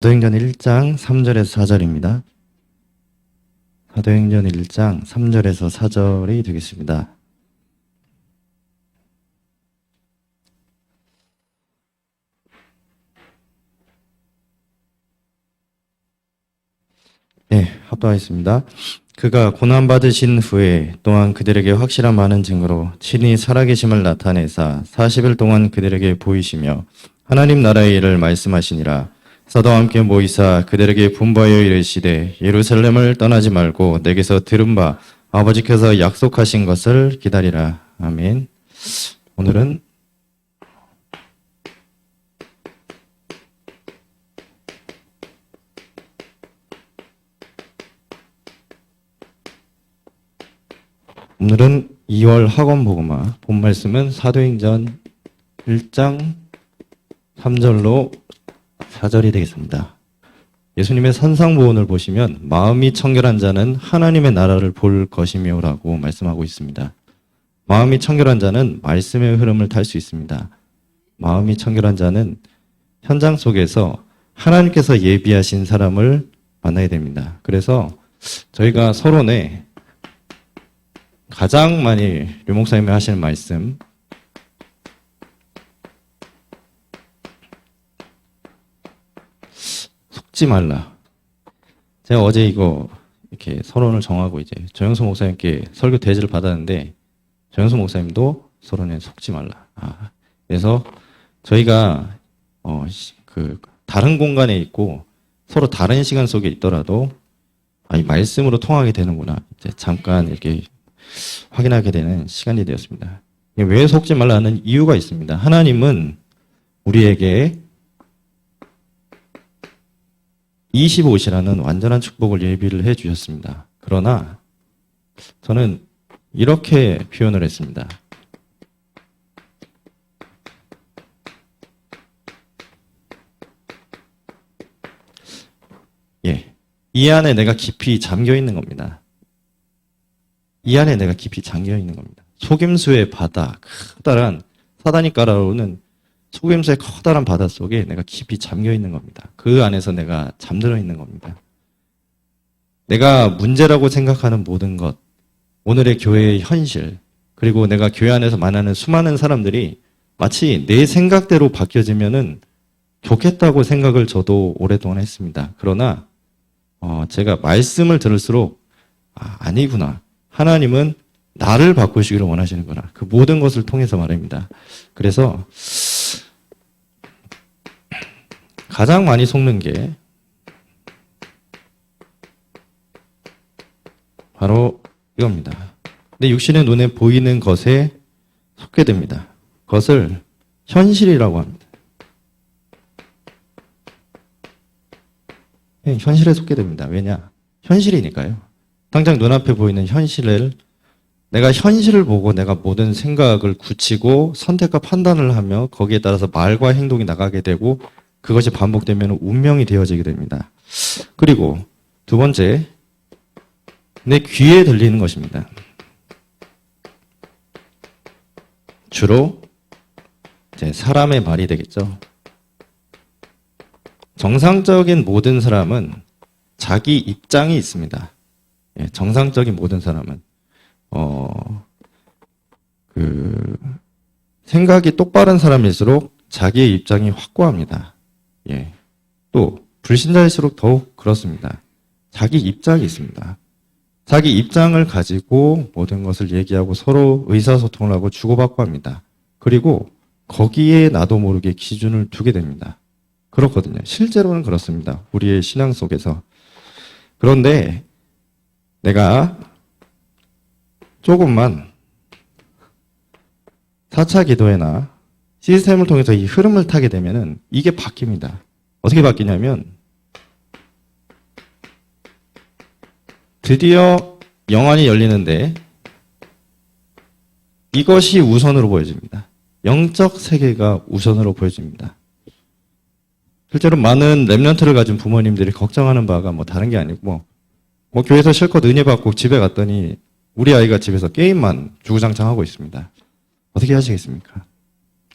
사도행전 1장 3절에서 4절입니다. 사도행전 1장 3절에서 4절이 되겠습니다. 네, 합독하겠습니다. 그가 고난받으신 후에 또한 그들에게 확실한 많은 증거로 친히 살아계심을 나타내사 40일 동안 그들에게 보이시며 하나님 나라의 일을 말씀하시니라. 사도와 함께 모이사 그들에게 분부하여 이르시되 예루살렘을 떠나지 말고 내게서 들은 바 아버지께서 약속하신 것을 기다리라. 아멘. 오늘은 오늘은 2월 학원 복음화 본 말씀은 사도행전 1장 3절로 4절이 되겠습니다. 예수님의 산상보훈을 보시면 마음이 청결한 자는 하나님의 나라를 볼 것이며라고 말씀하고 있습니다. 마음이 청결한 자는 말씀의 흐름을 탈 수 있습니다. 마음이 청결한 자는 현장 속에서 하나님께서 예비하신 사람을 만나야 됩니다. 그래서 저희가 서론에 가장 많이 류 목사님이 하시는 말씀, 속지 말라. 제가 어제 이거 이렇게 서론을 정하고 이제 조영수 목사님께 설교 대지를 받았는데 조영수 목사님도 서론에 속지 말라. 그래서 저희가 다른 공간에 있고 서로 다른 시간 속에 있더라도 이 말씀으로 통하게 되는구나. 이제 잠깐 이렇게 확인하게 되는 시간이 되었습니다. 왜 속지 말라는 이유가 있습니다. 하나님은 우리에게 25시라는 완전한 축복을 예비를 해 주셨습니다. 그러나 저는 이렇게 표현을 했습니다. 이 안에 내가 깊이 잠겨 있는 겁니다. 이 안에 내가 깊이 잠겨 있는 겁니다. 속임수의 바다, 커다란 사단이 깔아오는 속임수의 커다란 바다 속에 내가 깊이 잠겨 있는 겁니다. 그 안에서 내가 잠들어 있는 겁니다. 내가 문제라고 생각하는 모든 것, 오늘의 교회의 현실, 그리고 내가 교회 안에서 만나는 수많은 사람들이 마치 내 생각대로 바뀌어지면은 좋겠다고 생각을 저도 오랫동안 했습니다. 그러나 제가 말씀을 들을수록 아니구나. 하나님은 나를 바꾸시기를 원하시는구나. 그 모든 것을 통해서 말입니다. 그래서 가장 많이 속는 게 바로 이겁니다. 내 육신의 눈에 보이는 것에 속게 됩니다. 그것을 현실이라고 합니다. 현실에 속게 됩니다. 왜냐? 현실이니까요. 당장 눈앞에 보이는 현실을 내가 현실을 보고 내가 모든 생각을 굳히고 선택과 판단을 하며 거기에 따라서 말과 행동이 나가게 되고 그것이 반복되면 운명이 되어지게 됩니다. 그리고 두 번째, 내 귀에 들리는 것입니다. 주로 이제 사람의 말이 되겠죠. 정상적인 모든 사람은 자기 입장이 있습니다. 정상적인 모든 사람은 생각이 똑바른 사람일수록 자기의 입장이 확고합니다. 또 불신자일수록 더욱 그렇습니다. 자기 입장이 있습니다. 자기 입장을 가지고 모든 것을 얘기하고 서로 의사소통을 하고 주고받고 합니다. 그리고 거기에 나도 모르게 기준을 두게 됩니다. 그렇거든요. 실제로는 그렇습니다. 우리의 신앙 속에서. 그런데 내가 조금만 4차 기도회나 시스템을 통해서 이 흐름을 타게 되면은 이게 바뀝니다. 어떻게 바뀌냐면 드디어 영안이 열리는데 이것이 우선으로 보여집니다. 영적 세계가 우선으로 보여집니다. 실제로 많은 렘넌트를 가진 부모님들이 걱정하는 바가 다른 게 아니고 교회에서 실컷 은혜 받고 집에 갔더니 우리 아이가 집에서 게임만 주구장창 하고 있습니다. 어떻게 하시겠습니까?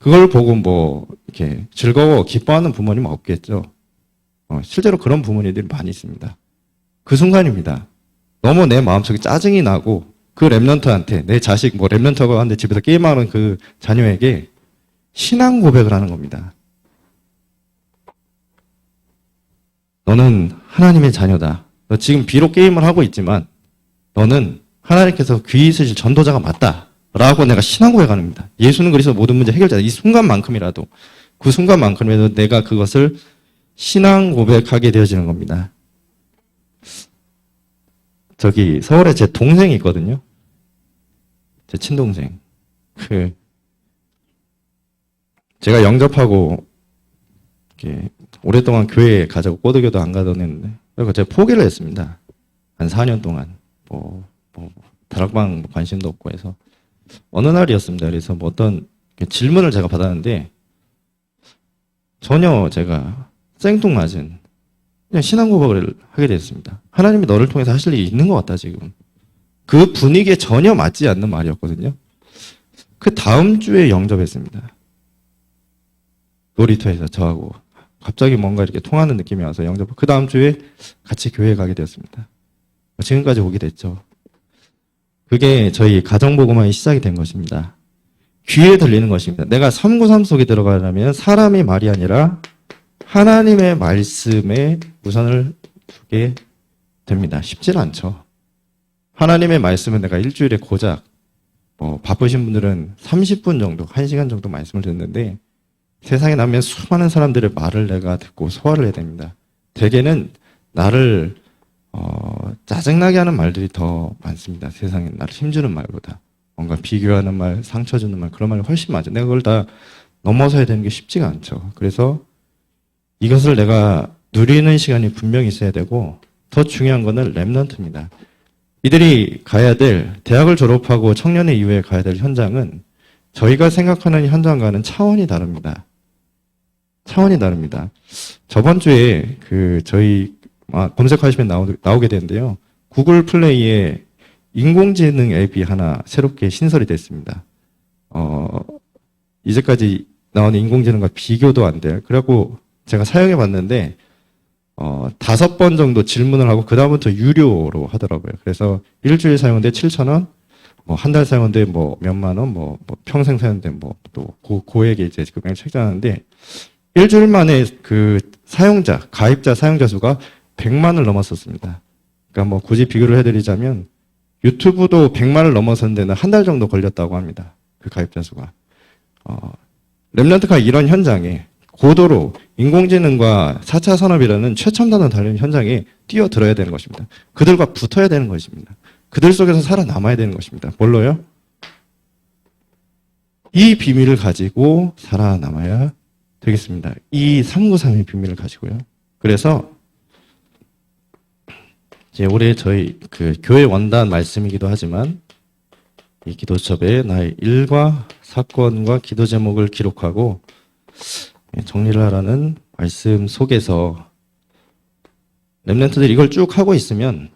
그걸 보고 이렇게 즐거워 기뻐하는 부모님은 없겠죠. 실제로 그런 부모님들이 많이 있습니다. 그 순간입니다. 너무 내 마음속에 짜증이 나고 그 랩런트한테 내 자식 뭐 랩런트가 하는데 집에서 게임하는 그 자녀에게 신앙 고백을 하는 겁니다. 너는 하나님의 자녀다. 너 지금 비록 게임을 하고 있지만 너는 하나님께서 귀 있으실 전도자가 맞다. 라고 내가 신앙 고백하는 겁니다. 예수는 그래서 모든 문제 해결자다. 이 순간만큼이라도 그 순간만큼이라도 내가 그것을 신앙 고백하게 되어지는 겁니다. 저기 서울에 제 동생이 있거든요. 제 친동생. 제가 영접하고 이렇게 오랫동안 교회에 가자고 꼬드겨도 안 가던 했는데 그래서 제가 포기를 했습니다. 한 4년 동안 다락방 관심도 없고 해서 어느 날이었습니다. 그래서 어떤 질문을 제가 받았는데 전혀 제가 생뚱맞은 그냥 신앙 고백을 하게 됐습니다. 하나님이 너를 통해서 하실 일이 있는 것 같다 지금. 그 분위기에 전혀 맞지 않는 말이었거든요. 그 다음 주에 영접했습니다. 놀이터에서 저하고 갑자기 뭔가 이렇게 통하는 느낌이 와서 영접. 그 다음 주에 같이 교회에 가게 되었습니다. 지금까지 오게 됐죠. 그게 저희 가정복음화의 시작이 된 것입니다. 귀에 들리는 것입니다. 내가 393 속에 들어가려면 사람의 말이 아니라 하나님의 말씀에 우선을 두게 됩니다. 쉽지는 않죠. 하나님의 말씀은 내가 일주일에 고작 바쁘신 분들은 30분 정도, 1시간 정도 말씀을 듣는데 세상에 나면 수많은 사람들의 말을 내가 듣고 소화를 해야 됩니다. 대개는 나를 짜증나게 하는 말들이 더 많습니다. 세상에 나를 힘주는 말보다. 뭔가 비교하는 말, 상처 주는 말, 그런 말이 훨씬 많죠. 내가 그걸 다 넘어서야 되는 게 쉽지가 않죠. 그래서 이것을 내가 누리는 시간이 분명히 있어야 되고 더 중요한 거는 랩런트입니다. 이들이 가야 될 대학을 졸업하고 청년회 이후에 가야 될 현장은 저희가 생각하는 현장과는 차원이 다릅니다. 차원이 다릅니다. 저번 주에 저희 검색하시면 나오게 되는데요. 구글 플레이에 인공지능 앱이 하나 새롭게 신설이 됐습니다. 이제까지 나오는 인공지능과 비교도 안 돼요. 그래갖고 제가 사용해 봤는데 5번 정도 질문을 하고 그다음부터 유료로 하더라고요. 그래서 일주일 사용인데 7,000원, 한 달 사용인데 몇만 원, 평생 사용인데 또 고액의 이제 금액을 책정하는데 일주일 만에 그 가입자 사용자 수가 100만을 넘었었습니다. 그러니까 굳이 비교를 해드리자면 유튜브도 100만을 넘어선 데는 한 달 정도 걸렸다고 합니다. 그 가입자 수가. 랩런트가 이런 현장에 고도로 인공지능과 4차 산업이라는 최첨단을 다루는 현장에 뛰어들어야 되는 것입니다. 그들과 붙어야 되는 것입니다. 그들 속에서 살아남아야 되는 것입니다. 뭘로요? 이 비밀을 가지고 살아남아야 되겠습니다. 이 393의 비밀을 가지고요. 그래서 이제 올해 저희 교회 원단 말씀이기도 하지만 이 기도첩에 나의 일과 사건과 기도 제목을 기록하고 정리를 하라는 말씀 속에서 랩런트들이 이걸 쭉 하고 있으면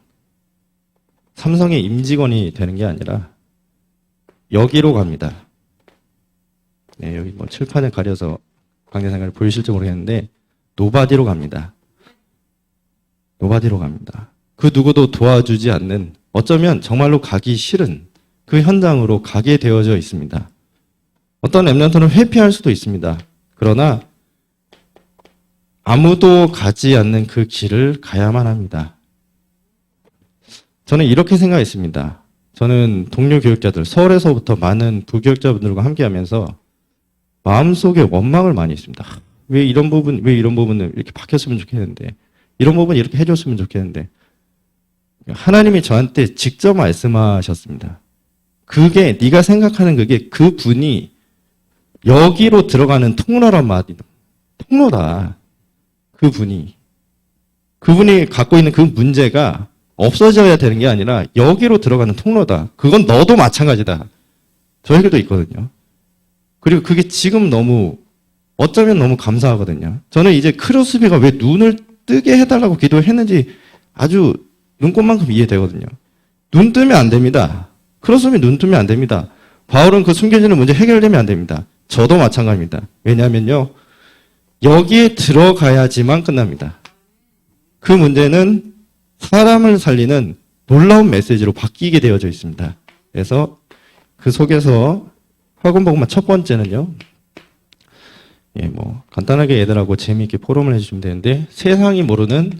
삼성의 임직원이 되는 게 아니라 여기로 갑니다. 네, 여기 칠판에 가려서 강제생활을 보이실지 모르겠는데 노바디로 갑니다. 노바디로 갑니다. 그 누구도 도와주지 않는 어쩌면 정말로 가기 싫은 그 현장으로 가게 되어져 있습니다. 어떤 랩런트는 회피할 수도 있습니다. 그러나 아무도 가지 않는 그 길을 가야만 합니다. 저는 이렇게 생각했습니다. 저는 동료 교육자들, 서울에서부터 많은 부교육자분들과 함께하면서 마음속에 원망을 많이 했습니다. 왜 이런 부분은 이렇게 바뀌었으면 좋겠는데, 이런 부분 이렇게 해줬으면 좋겠는데, 하나님이 저한테 직접 말씀하셨습니다. 그게 네가 생각하는 그 분이 여기로 들어가는 통로란 말이다. 통로다. 그분이 갖고 있는 그 문제가 없어져야 되는 게 아니라 여기로 들어가는 통로다. 그건 너도 마찬가지다. 저에게도 있거든요. 그리고 그게 지금 어쩌면 너무 감사하거든요. 저는 이제 크로스비가 왜 눈을 뜨게 해달라고 기도했는지 아주 눈꽃만큼 이해되거든요. 눈 뜨면 안 됩니다. 크로스비 눈 뜨면 안 됩니다. 바울은 그 숨겨지는 문제 해결되면 안 됩니다. 저도 마찬가지입니다. 왜냐하면요. 여기에 들어가야지만 끝납니다. 그 문제는 사람을 살리는 놀라운 메시지로 바뀌게 되어져 있습니다. 그래서 그 속에서 학원복음화 첫 번째는요. 간단하게 애들하고 재미있게 포럼을 해주시면 되는데, 세상이 모르는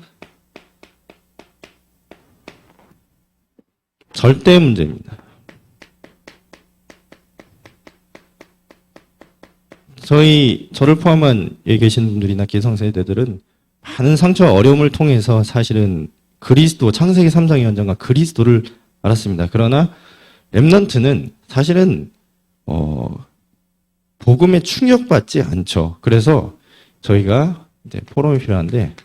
절대 문제입니다. 저를 포함한 여기 계신 분들이나 기성세대들은 많은 상처와 어려움을 통해서 사실은 그리스도, 창세기 3장의 현장과 그리스도를 알았습니다. 그러나 렘넌트는 사실은 복음에 충격받지 않죠. 그래서 저희가 이제 포럼이 필요한데,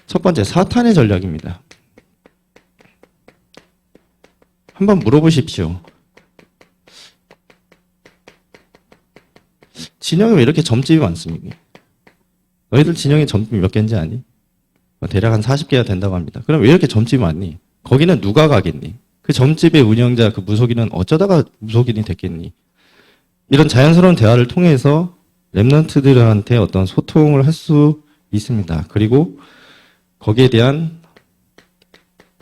첫 번째 사탄의 전략입니다. 한번 물어보십시오. 진영에 왜 이렇게 점집이 많습니까? 너희들 진영에 점집이 몇 개인지 아니? 대략 한 40개가 된다고 합니다. 그럼 왜 이렇게 점집이 많니? 거기는 누가 가겠니? 그 점집의 운영자, 그 무속인은 어쩌다가 무속인이 됐겠니? 이런 자연스러운 대화를 통해서 렘넌트들한테 어떤 소통을 할 수 있습니다. 그리고 거기에 대한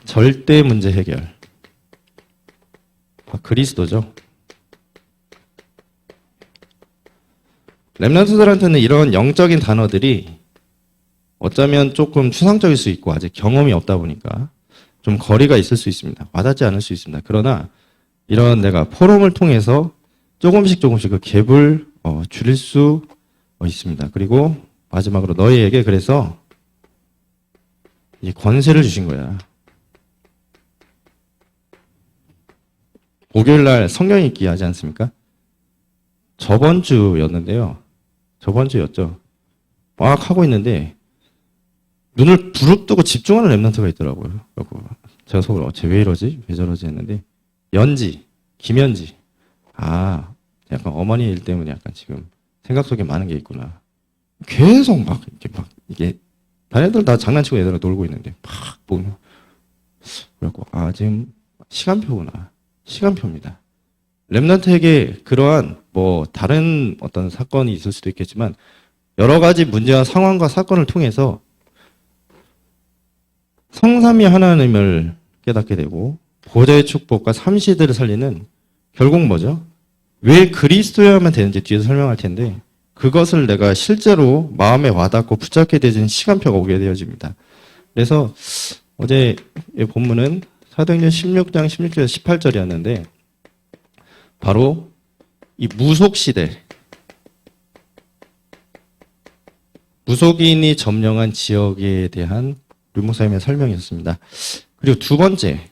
절대 문제 해결. 그리스도죠. 렘넌트들한테는 이런 영적인 단어들이 어쩌면 조금 추상적일 수 있고 아직 경험이 없다 보니까 좀 거리가 있을 수 있습니다. 와닿지 않을 수 있습니다. 그러나 이런 내가 포럼을 통해서 조금씩 그 갭을 줄일 수 있습니다. 그리고 마지막으로 너희에게 그래서 이 권세를 주신 거야. 목요일날 성경 읽기 하지 않습니까? 저번 주였는데요. 저번 주였죠. 막 하고 있는데 눈을 부릅뜨고 집중하는 렘넌트가 있더라고요. 그래서 제가 속으로 쟤 왜 이러지? 왜 저러지? 했는데 김연지. 약간 어머니 일 때문에 약간 지금 생각 속에 많은 게 있구나. 계속 이게 다른 애들 다 장난치고 애들랑 놀고 있는데 막 보면 그래갖고 지금 시간표구나. 시간표입니다. 렘넌트에게 그러한 다른 어떤 사건이 있을 수도 있겠지만 여러 가지 문제와 상황과 사건을 통해서 성삼위 하나님을 깨닫게 되고 보좌의 축복과 삼시대를 살리는 결국 뭐죠? 왜 그리스도여야만 되는지 뒤에서 설명할 텐데 그것을 내가 실제로 마음에 와닿고 붙잡게 되는 시간표가 오게 되어집니다. 그래서 어제 본문은 사도행전 16장 16절에서 18절이었는데 바로 이 무속시대, 무속인이 점령한 지역에 대한 류 목사님의 설명이었습니다. 그리고 두 번째,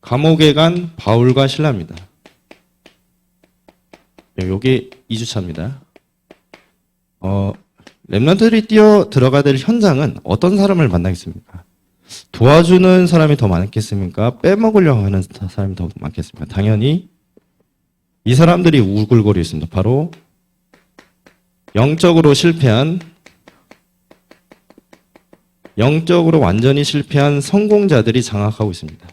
감옥에 간 바울과 실라입니다. 요게 2주차입니다. 렘넌트들이 뛰어 들어가야 될 현장은 어떤 사람을 만나겠습니까? 도와주는 사람이 더 많겠습니까? 빼먹으려고 하는 사람이 더 많겠습니까? 당연히 이 사람들이 우글거리고 있습니다. 바로 영적으로 완전히 실패한 성공자들이 장악하고 있습니다.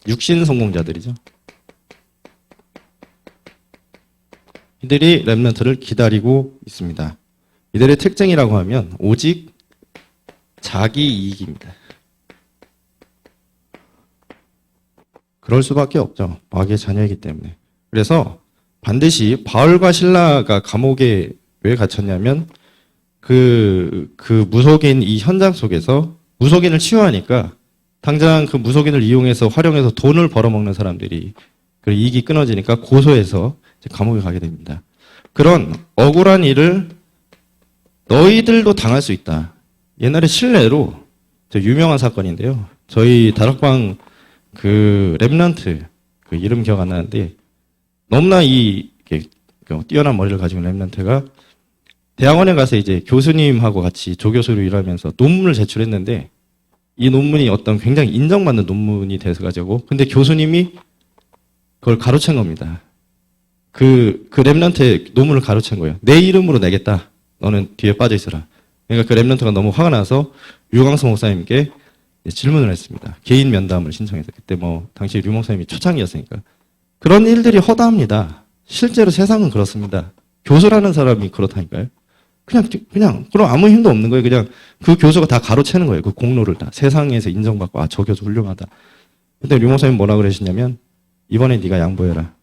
육신 성공자들이죠. 이들이 렘넌트를 기다리고 있습니다. 이들의 특징이라고 하면 오직 자기 이익입니다. 그럴 수밖에 없죠. 마귀의 자녀이기 때문에. 그래서 반드시 바울과 실라가 감옥에 왜 갇혔냐면 그 무속인 이 현장 속에서 무속인을 치유하니까 당장 그 무속인을 이용해서 활용해서 돈을 벌어먹는 사람들이 그 이익이 끊어지니까 고소해서 감옥에 가게 됩니다. 그런 억울한 일을 너희들도 당할 수 있다. 옛날에 실례로 유명한 사건인데요. 저희 다락방 그 렘넌트 그 이름 기억 안 나는데 너무나 뛰어난 머리를 가지고 있는 렘넌트가 대학원에 가서 이제 교수님하고 같이 조교수로 일하면서 논문을 제출했는데 이 논문이 어떤 굉장히 인정받는 논문이 돼서가지고 근데 교수님이 그걸 가로챈 겁니다. 그 렘넌트의 논문을 가로챈 거예요. 내 이름으로 내겠다. 너는 뒤에 빠져 있어라. 그러니까 그 렘넌트가 너무 화가 나서 류광수 목사님께 질문을 했습니다. 개인 면담을 신청해서 그때 당시 류 목사님이 초창기였으니까 그런 일들이 허다합니다. 실제로 세상은 그렇습니다. 교수라는 사람이 그렇다니까요. 그럼 아무 힘도 없는 거예요. 그냥 그 교수가 다 가로채는 거예요. 그 공로를 다. 세상에서 인정받고, 아, 저 교수 훌륭하다. 근데 류목사님 뭐라 그러시냐면, 이번에 네가 양보해라.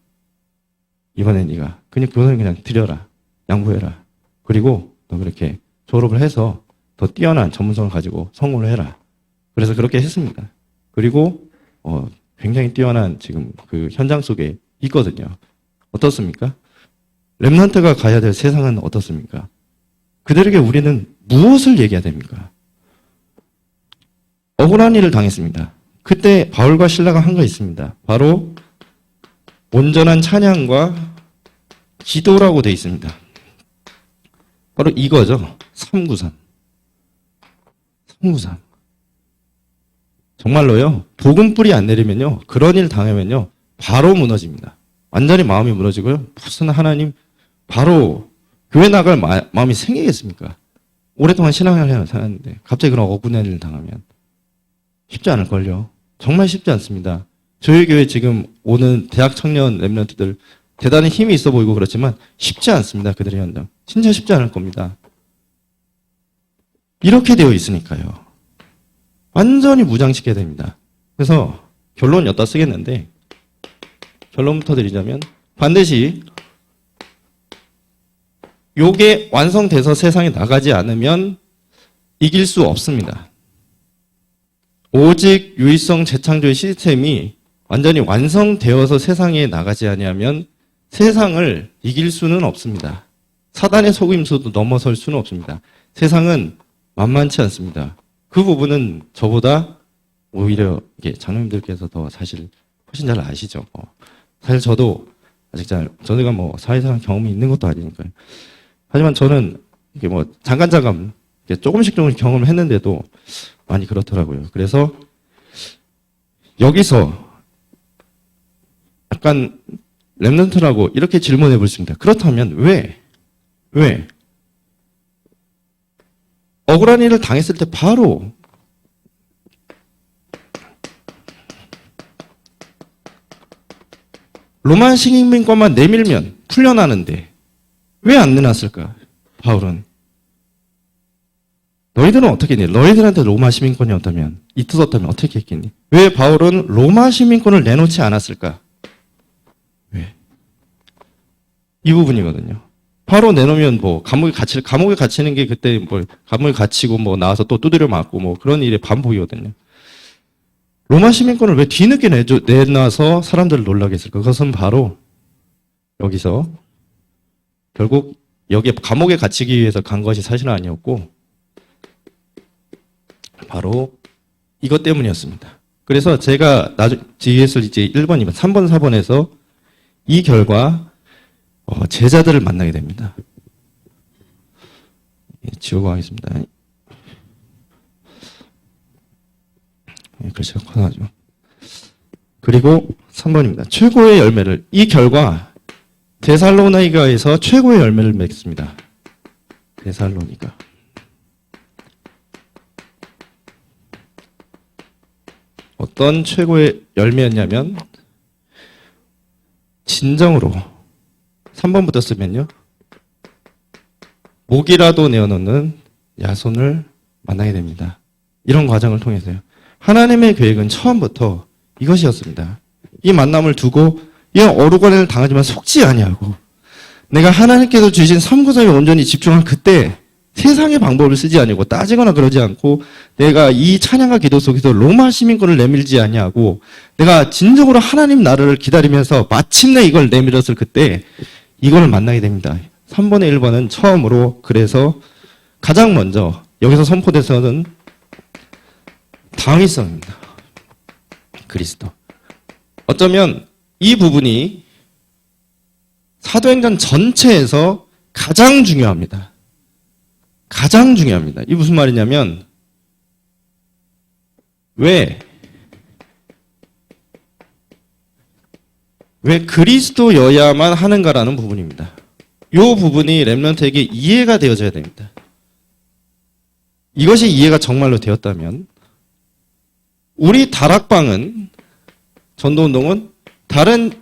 이번에 네가. 그냥 교수님 그냥 드려라. 양보해라. 그리고 너 그렇게 졸업을 해서 더 뛰어난 전문성을 가지고 성공을 해라. 그래서 그렇게 했습니다. 그리고, 굉장히 뛰어난 지금 그 현장 속에 있거든요. 어떻습니까? 렘넌트가 가야 될 세상은 어떻습니까? 그들에게 우리는 무엇을 얘기해야 됩니까? 억울한 일을 당했습니다. 그때 바울과 실라가 한 거 있습니다. 바로 온전한 찬양과 기도라고 되어 있습니다. 바로 이거죠. 393. 393. 정말로요. 복음불이 안 내리면요. 그런 일 당하면요. 바로 무너집니다. 완전히 마음이 무너지고요. 무슨 하나님 바로 교회 나갈 마음이 생기겠습니까? 오랫동안 신앙을 살았는데 갑자기 그런 억울한 일을 당하면 쉽지 않을걸요. 정말 쉽지 않습니다. 저희 교회 지금 오는 대학 청년 랩런트들 대단히 힘이 있어 보이고 그렇지만 쉽지 않습니다. 그들의 현장. 진짜 쉽지 않을 겁니다. 이렇게 되어 있으니까요. 완전히 무장시켜야 됩니다. 그래서 결론 엿다 쓰겠는데 결론부터 드리자면 반드시 요게 완성돼서 세상에 나가지 않으면 이길 수 없습니다. 오직 유의성 재창조의 시스템이 완전히 완성되어서 세상에 나가지 아니하면 세상을 이길 수는 없습니다. 사단의 속임수도 넘어설 수는 없습니다. 세상은 만만치 않습니다. 그 부분은 저보다 오히려 장로님들께서 더 사실 훨씬 잘 아시죠. 사실 저도 아직 저희가 사회생활 경험이 있는 것도 아니니까요. 하지만 저는 이게 잠깐 조금씩 경험을 했는데도 많이 그렇더라고요. 그래서 여기서 약간 렘넌트라고 이렇게 질문해 볼 수 있습니다. 그렇다면 왜 억울한 일을 당했을 때 바로 로마 시민권만 내밀면 풀려나는데 왜 안 내놨을까? 바울은 너희들은 어떻게 했니? 너희들한테 로마 시민권이었다면 있었다면 어떻게 했겠니? 왜 바울은 로마 시민권을 내놓지 않았을까? 왜? 이 부분이거든요. 바로 내놓으면 감옥에 갇히는 게 그때 감옥에 갇히고 나와서 또 두드려 맞고 그런 일의 반복이거든요. 로마 시민권을 왜 뒤늦게 내놔서 사람들을 놀라게 했을까? 그것은 바로 여기서 결국 여기에 감옥에 갇히기 위해서 간 것이 사실은 아니었고 바로 이것 때문이었습니다. 그래서 제가 뒤에서 이제 1번, 2번, 3번, 4번에서 이 결과 제자들을 만나게 됩니다. 지우고 하겠습니다. 글씨가 커나죠. 그리고 3번입니다. 최고의 열매를, 이 결과 데살로니가에서 최고의 열매를 맺습니다. 데살로니가. 어떤 최고의 열매였냐면 진정으로 3번부터 쓰면요. 목이라도 내어놓는 야손을 만나게 됩니다. 이런 과정을 통해서요. 하나님의 계획은 처음부터 이것이었습니다. 이 만남을 두고 이 어루간을 당하지만 속지 아니하고 내가 하나님께서 주신 삼구성에 온전히 집중한 그때 세상의 방법을 쓰지 아니고 따지거나 그러지 않고 내가 이 찬양과 기도 속에서 로마 시민권을 내밀지 아니하고 내가 진정으로 하나님 나라를 기다리면서 마침내 이걸 내밀었을 그때 이걸 만나게 됩니다. 3번의 1번은 처음으로 그래서 가장 먼저 여기서 선포돼서는 당위성입니다. 그리스도. 어쩌면 이 부분이 사도행전 전체에서 가장 중요합니다. 가장 중요합니다. 이게 무슨 말이냐면 왜 그리스도여야만 하는가라는 부분입니다. 이 부분이 렘넌트에게 이해가 되어져야 됩니다. 이것이 이해가 정말로 되었다면 우리 다락방은 전도운동은 다른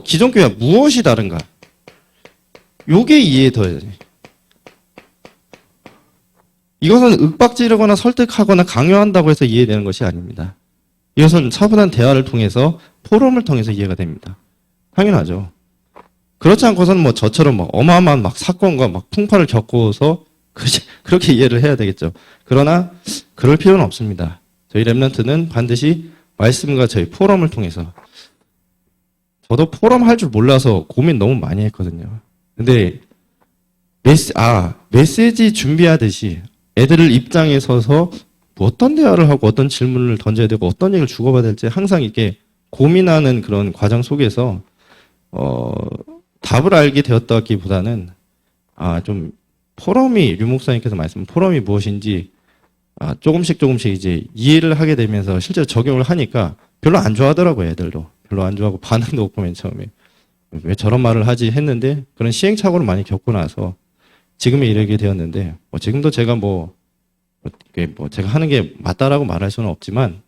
기존 교회와 무엇이 다른가? 요게 이해에 더해져요. 이것은 윽박지르거나 설득하거나 강요한다고 해서 이해되는 것이 아닙니다. 이것은 차분한 대화를 통해서 포럼을 통해서 이해가 됩니다. 당연하죠. 그렇지 않고서는 뭐 저처럼 뭐 어마어마한 막 사건과 막 풍파를 겪고서 그렇게 이해를 해야 되겠죠. 그러나 그럴 필요는 없습니다. 저희 랩런트는 반드시 말씀과 저희 포럼을 통해서, 저도 포럼 할 줄 몰라서 고민 너무 많이 했거든요. 근데 메시지 준비하듯이 애들 입장에 서서 뭐 어떤 대화를 하고 어떤 질문을 던져야 되고 어떤 얘기를 주고받아야 될지 항상 이렇게 고민하는 그런 과정 속에서 답을 알게 되었다기보다는 좀 포럼이, 류 목사님께서 말씀한 포럼이 무엇인지 조금씩 이제 이해를 하게 되면서 실제로 적용을 하니까 별로 안 좋아하더라고요. 애들도 별로 안 좋아하고 반응도 없고 맨 처음에 왜 저런 말을 하지 했는데, 그런 시행착오를 많이 겪고 나서 지금에 이르게 되었는데, 지금도 제가 제가 하는 게 맞다라고 말할 수는 없지만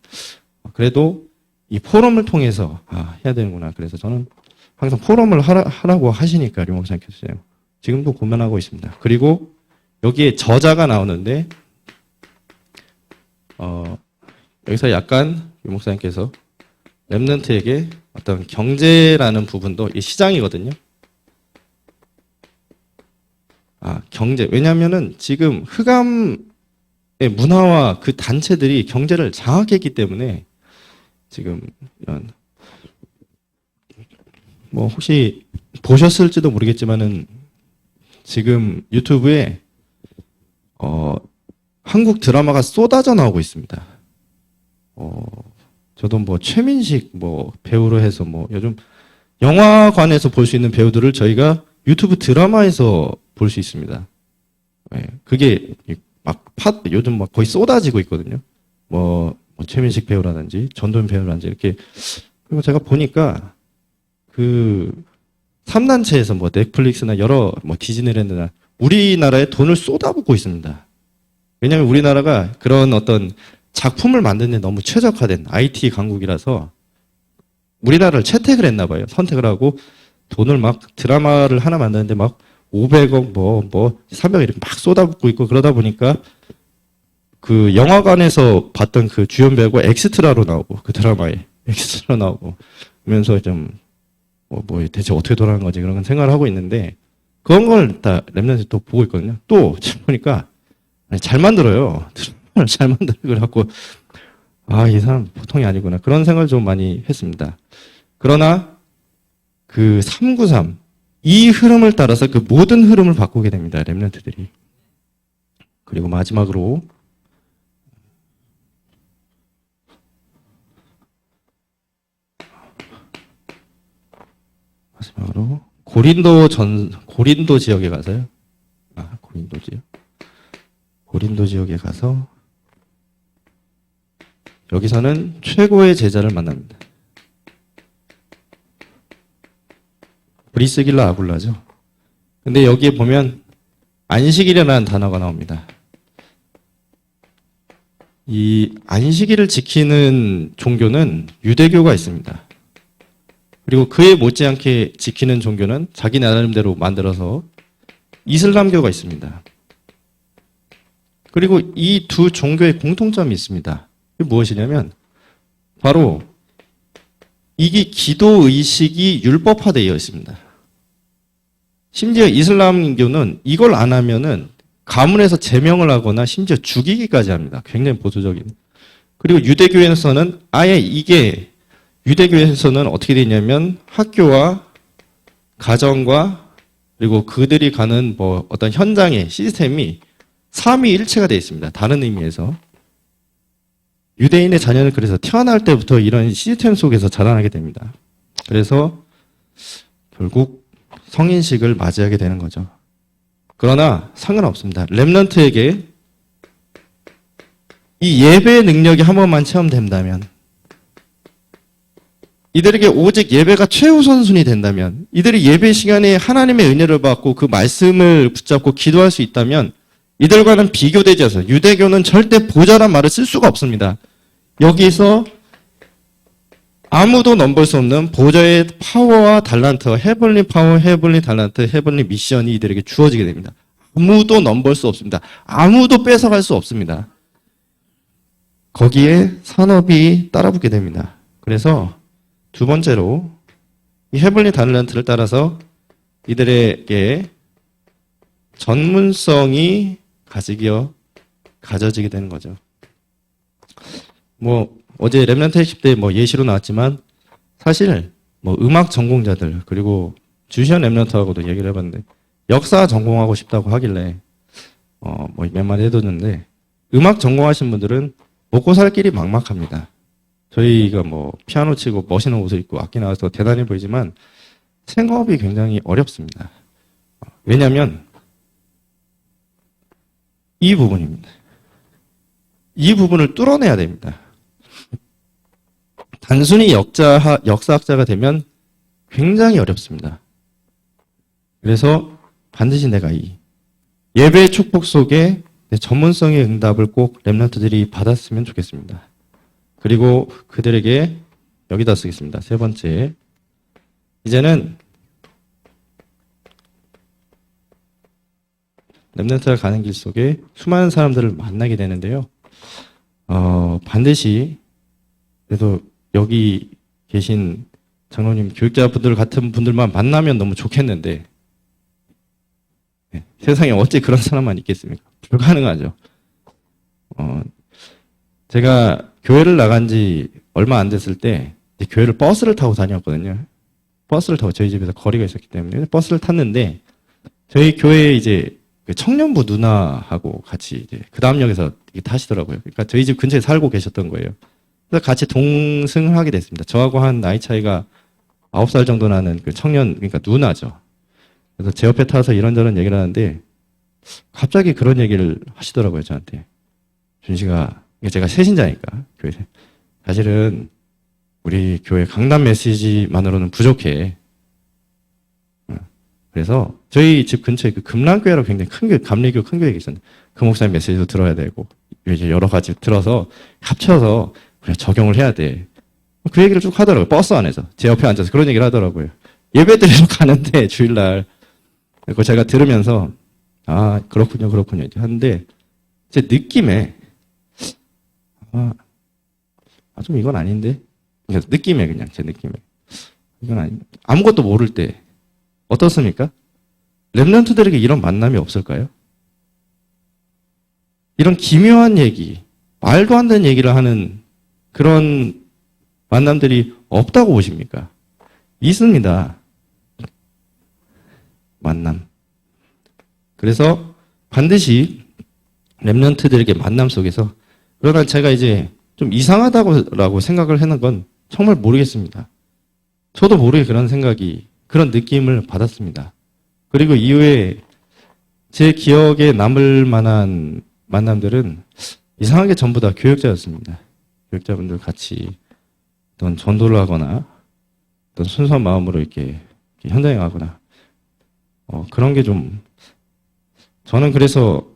그래도 이 포럼을 통해서 해야 되는구나. 그래서 저는 항상 포럼을 하라고 하시니까 류 목사님께서 지금도 고민하고 있습니다. 그리고 여기에 저자가 나오는데 여기서 약간 류 목사님께서 랩런트에게 어떤 경제라는 부분도 이 시장이거든요. 경제. 왜냐하면은 지금 흑암의 문화와 그 단체들이 경제를 장악했기 때문에 지금 이런 혹시 보셨을지도 모르겠지만은 지금 유튜브에 한국 드라마가 쏟아져 나오고 있습니다. 저도 최민식 배우로 해서 요즘 영화관에서 볼 수 있는 배우들을 저희가 유튜브 드라마에서 볼 수 있습니다. 네, 그게 요즘 거의 쏟아지고 있거든요. 최민식 배우라든지 전도연 배우라든지 이렇게. 그리고 제가 보니까 그 3단체에서 넷플릭스나 여러 디즈니랜드나 우리나라에 돈을 쏟아붓고 있습니다. 왜냐하면 우리나라가 그런 어떤 작품을 만드는 데 너무 최적화된 IT 강국이라서 우리나라를 채택을 했나 봐요. 선택을 하고 돈을 드라마를 하나 만드는데 500억 300억 이렇게 쏟아붓고 있고, 그러다 보니까 그 영화관에서 봤던 그 주연 배우가 엑스트라로 나오고, 그 드라마에 엑스트라 나오고 그러면서 좀 대체 어떻게 돌아가는 거지 그런 생각을 하고 있는데, 그런 걸 다 랩런트 또 보고 있거든요. 또 보니까 잘 만들어요. 잘 만들어. 그래갖고 이 사람 보통이 아니구나 그런 생각을 좀 많이 했습니다. 그러나 그 393 이 흐름을 따라서 그 모든 흐름을 바꾸게 됩니다. 랩런트들이. 그리고 마지막으로 고린도 지역에 가서요. 고린도 지역에 가서 여기서는 최고의 제자를 만납니다. 브리스길라 아굴라죠. 근데 여기에 보면 안식일이라는 단어가 나옵니다. 이 안식일을 지키는 종교는 유대교가 있습니다. 그리고 그에 못지않게 지키는 종교는 자기 나름대로 만들어서 이슬람교가 있습니다. 그리고 이 두 종교의 공통점이 있습니다. 그게 무엇이냐면 바로 이게 기도의식이 율법화되어 있습니다. 심지어 이슬람교는 이걸 안 하면은 가문에서 제명을 하거나 심지어 죽이기까지 합니다. 굉장히 보수적인. 그리고 유대교에서는 아예 유대교에서는 어떻게 되냐면 학교와 가정과 그리고 그들이 가는 어떤 현장의 시스템이 삼위일체가 되어 있습니다. 다른 의미에서. 유대인의 자녀는 그래서 태어날 때부터 이런 시스템 속에서 자라나게 됩니다. 그래서 결국 성인식을 맞이하게 되는 거죠. 그러나 상관없습니다. 랩런트에게 이 예배의 능력이 한 번만 체험된다면, 이들에게 오직 예배가 최우선순위 된다면, 이들이 예배 시간에 하나님의 은혜를 받고 그 말씀을 붙잡고 기도할 수 있다면 이들과는 비교되지 않아요. 유대교는 절대 보좌란 말을 쓸 수가 없습니다. 여기서 아무도 넘볼 수 없는 보좌의 파워와 달란트, 헤블리 파워, 헤블리 달란트, 헤블리 미션이 이들에게 주어지게 됩니다. 아무도 넘볼 수 없습니다. 아무도 뺏어갈 수 없습니다. 거기에 산업이 따라붙게 됩니다. 그래서 두 번째로 이 헤블리 탤런트를 따라서 이들에게 전문성이 가져지게 되는 거죠. 뭐 어제 렘넌트 회식 때 뭐 예시로 나왔지만 사실 뭐 음악 전공자들 그리고 주시원 렘넌트하고도 얘기를 해봤는데 역사 전공하고 싶다고 하길래 뭐 몇 마디 해뒀는데 음악 전공하신 분들은 먹고 살 길이 막막합니다. 저희가 뭐 피아노 치고 멋있는 옷을 입고 악기 나와서 대단해 보이지만 생업이 굉장히 어렵습니다. 왜냐하면 이 부분입니다. 이 부분을 뚫어내야 됩니다. 단순히 역사학자가 되면 굉장히 어렵습니다. 그래서 반드시 내가 이 예배의 축복 속에 내 전문성의 응답을 꼭 렘넌트들이 받았으면 좋겠습니다. 그리고 그들에게 여기다 쓰겠습니다. 세 번째. 이제는 렘넌트가 가는 길 속에 수많은 사람들을 만나게 되는데요. 반드시 그래도 여기 계신 장로님, 교육자분들 같은 분들만 만나면 너무 좋겠는데 세상에 어찌 그런 사람만 있겠습니까? 불가능하죠. 제가 교회를 나간 지 얼마 안 됐을 때 교회를 버스를 타고 다녔거든요. 버스를 타고 저희 집에서 거리가 있었기 때문에 버스를 탔는데 저희 교회에 이제 청년부 누나하고 같이 이제 그 다음 역에서 타시더라고요. 그러니까 저희 집 근처에 살고 계셨던 거예요. 그래서 같이 동승을 하게 됐습니다. 저하고 한 나이 차이가 9살 정도 나는 그 청년, 그러니까 누나죠. 그래서 제 옆에 타서 이런저런 얘기를 하는데 갑자기 그런 얘기를 하시더라고요, 저한테. 준씨가, 제가 새신자니까, 교회. 사실은 우리 교회 강단 메시지만으로는 부족해. 그래서 저희 집 근처에 그 금랑교회라고 굉장히 큰 교회, 감리교 큰 교회가 있었는데 그 목사님 메시지도 들어야 되고 이제 여러 가지 들어서 합쳐서 그래 적용을 해야 돼. 그 얘기를 쭉 하더라고요. 버스 안에서. 제 옆에 앉아서 그런 얘기를 하더라고요. 예배 드리러 가는데 주일날. 그거 제가 들으면서 아 그렇군요 하는데 제 느낌에 좀 이건 아닌데 느낌에 그냥 제 느낌에 이건 아닌데 아무것도 모를 때 어떻습니까? 렘넌트들에게 이런 만남이 없을까요? 이런 기묘한 얘기, 말도 안 되는 얘기를 하는 그런 만남들이 없다고 보십니까? 있습니다. 만남. 그래서 반드시 렘넌트들에게 만남 속에서 그러나 제가 이제 좀 이상하다고 생각을 하는 건 정말 모르겠습니다. 저도 모르게 그런 느낌을 받았습니다. 그리고 이후에 제 기억에 남을 만한 만남들은 이상하게 전부 다 교육자였습니다. 교육자분들 같이 어떤 전도를 하거나 어떤 순수한 마음으로 이렇게 현장에 가거나 그런 게 좀 저는 그래서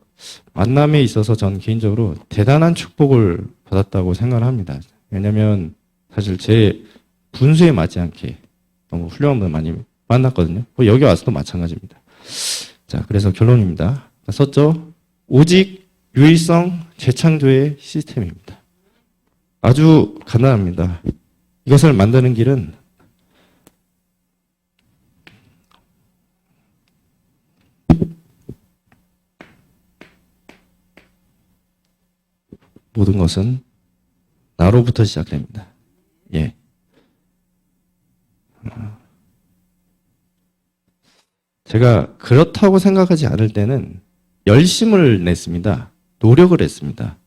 만남에 있어서 전 개인적으로 대단한 축복을 받았다고 생각을 합니다. 왜냐하면 사실 제 분수에 맞지 않게 너무 훌륭한 분을 많이 만났거든요. 여기 와서도 마찬가지입니다. 자, 그래서 결론입니다. 썼죠? 오직 유일성 재창조의 시스템입니다. 아주 간단합니다. 이것을 만드는 길은 모든 것은 나로부터 시작됩니다. 예. 제가 그렇다고 생각하지 않을 때는 열심을 냈습니다. 노력을 했습니다.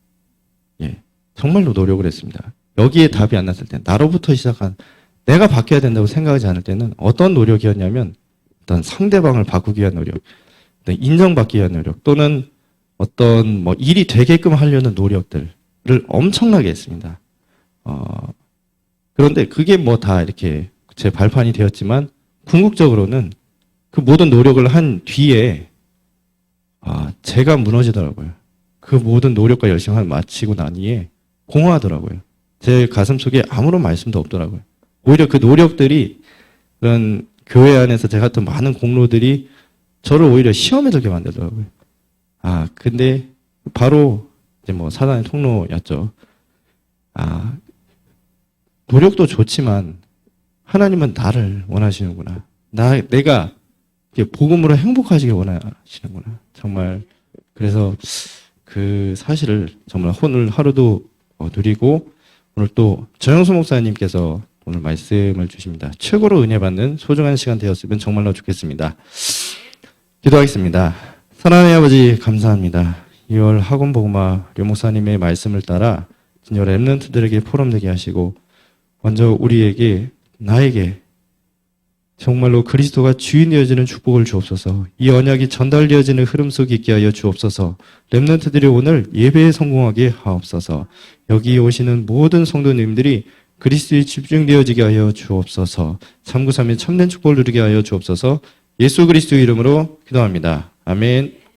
예. 정말로 노력을 했습니다. 여기에 답이 안 났을 때 나로부터 시작한 내가 바뀌어야 된다고 생각하지 않을 때는 어떤 노력이었냐면 어떤 상대방을 바꾸기 위한 노력, 어떤 인정받기 위한 노력 또는 어떤 뭐 일이 되게끔 하려는 노력들을 엄청나게 했습니다. 그런데 그게 뭐 다 이렇게 제 발판이 되었지만 궁극적으로는 그 모든 노력을 한 뒤에 제가 무너지더라고요. 그 모든 노력과 열심을 마치고 난 뒤에 공허하더라고요. 제 가슴 속에 아무런 말씀도 없더라고요. 오히려 그 노력들이 그런 교회 안에서 제가 했던 많은 공로들이 저를 오히려 시험에 들게 만들더라고요. 근데 바로 이제 뭐 사단의 통로였죠. 노력도 좋지만 하나님은 나를 원하시는구나. 내가 복음으로 행복하시길 원하시는구나. 정말 그래서 그 사실을 정말 오늘 하루도 누리고 오늘 또 정영수 목사님께서 오늘 말씀을 주십니다. 최고로 은혜 받는 소중한 시간 되었으면 정말로 좋겠습니다. 기도하겠습니다. 사랑하는 아버지 감사합니다. 2월 학원복음화 류 목사님의 말씀을 따라 진여 랩런트들에게 포럼되게 하시고 먼저 우리에게 나에게 정말로 그리스도가 주인 되어지는 축복을 주옵소서. 이 언약이 전달되어지는 흐름 속에 있게 하여 주옵소서. 렘넌트들이 오늘 예배에 성공하게 하옵소서. 여기 오시는 모든 성도님들이 그리스도에 집중되어지게 하여 주옵소서. 393의 참된 축복을 누리게 하여 주옵소서. 예수 그리스도의 이름으로 기도합니다. 아멘.